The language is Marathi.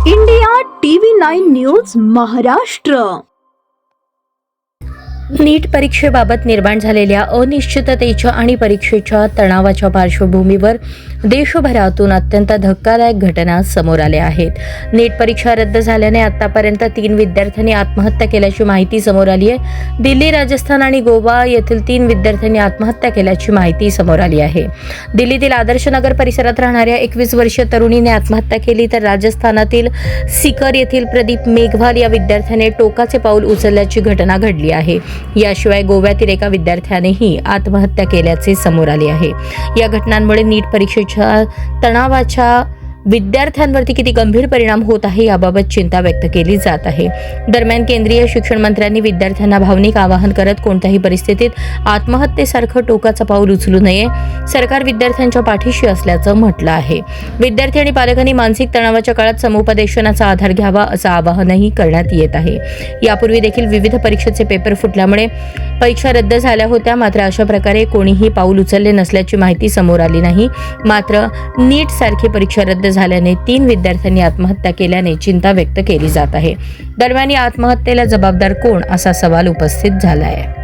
India TV9 news Maharashtra. नीट परीक्षेबाबत निर्माण झालेल्या अनिश्चिततेच्या आणि परीक्षेच्या तणावाच्या पार्श्वभूमीवर देशभरातून अत्यंत धक्कादायक घटना समोर आल्या आहेत. नीट परीक्षा रद्द झाल्याने आतापर्यंत 3 विद्यार्थ्यांनी आत्महत्या केल्याची माहिती समोर आली आहे. दिल्ली, राजस्थान आणि गोवा येथील 3 विद्यार्थ्यांनी आत्महत्या केल्याची माहिती समोर आली आहे. दिल्लीतील आदर्श नगर परिसरात राहणाऱ्या 21 वर्षीय तरुणीने आत्महत्या केली, तर राजस्थानातील सीकर येथील प्रदीप मेघवाल या विद्यार्थ्याने टोकाचे पाऊल उचलल्याची घटना घडली आहे. याशिवाय गोव्यातील एका विद्यार्थ्यानेही आत्महत्या केल्याचे समोर आले आहे. या घटनांमुळे नीट परीक्षेच्या तणावाच्या विद्यार्थ्यांवरती किती गंभीर परिणाम होत आहे याबाबत चिंता व्यक्त केली जात आहे. दरम्यान केंद्रीय शिक्षण मंत्र्यांनी विद्यार्थ्यांना भावनिक आवाहन करत कोणत्याही परिस्थितीत आत्महत्येसारखं टोकाचं पाऊल उचलू नये. सरकार विद्यार्थ्यांच्या पाठीशी असल्याचं म्हटलं आहे. विद्यार्थी आणि पालकांनी मानसिक तणावाच्या काळात समुपदेशनाचा आधार घ्यावा असं आवाहनही करण्यात येत आहे. यापूर्वी देखील विविध परीक्षेचे पेपर फुटल्यामुळे परीक्षा रद्द झाल्या होत्या, मात्र अशा प्रकारे कोणीही पाऊल उचलले नसल्याची माहिती समोर आली नाही. मात्र नीट सारखी परीक्षा रद्द झाल्याने 3 विद्यार्थ्यांनी आत्महत्या केल्याने चिंता व्यक्त केली जात आहे. दरम्यान या आत्महत्येला जबाबदार कोण असा सवाल उपस्थित झाला आहे.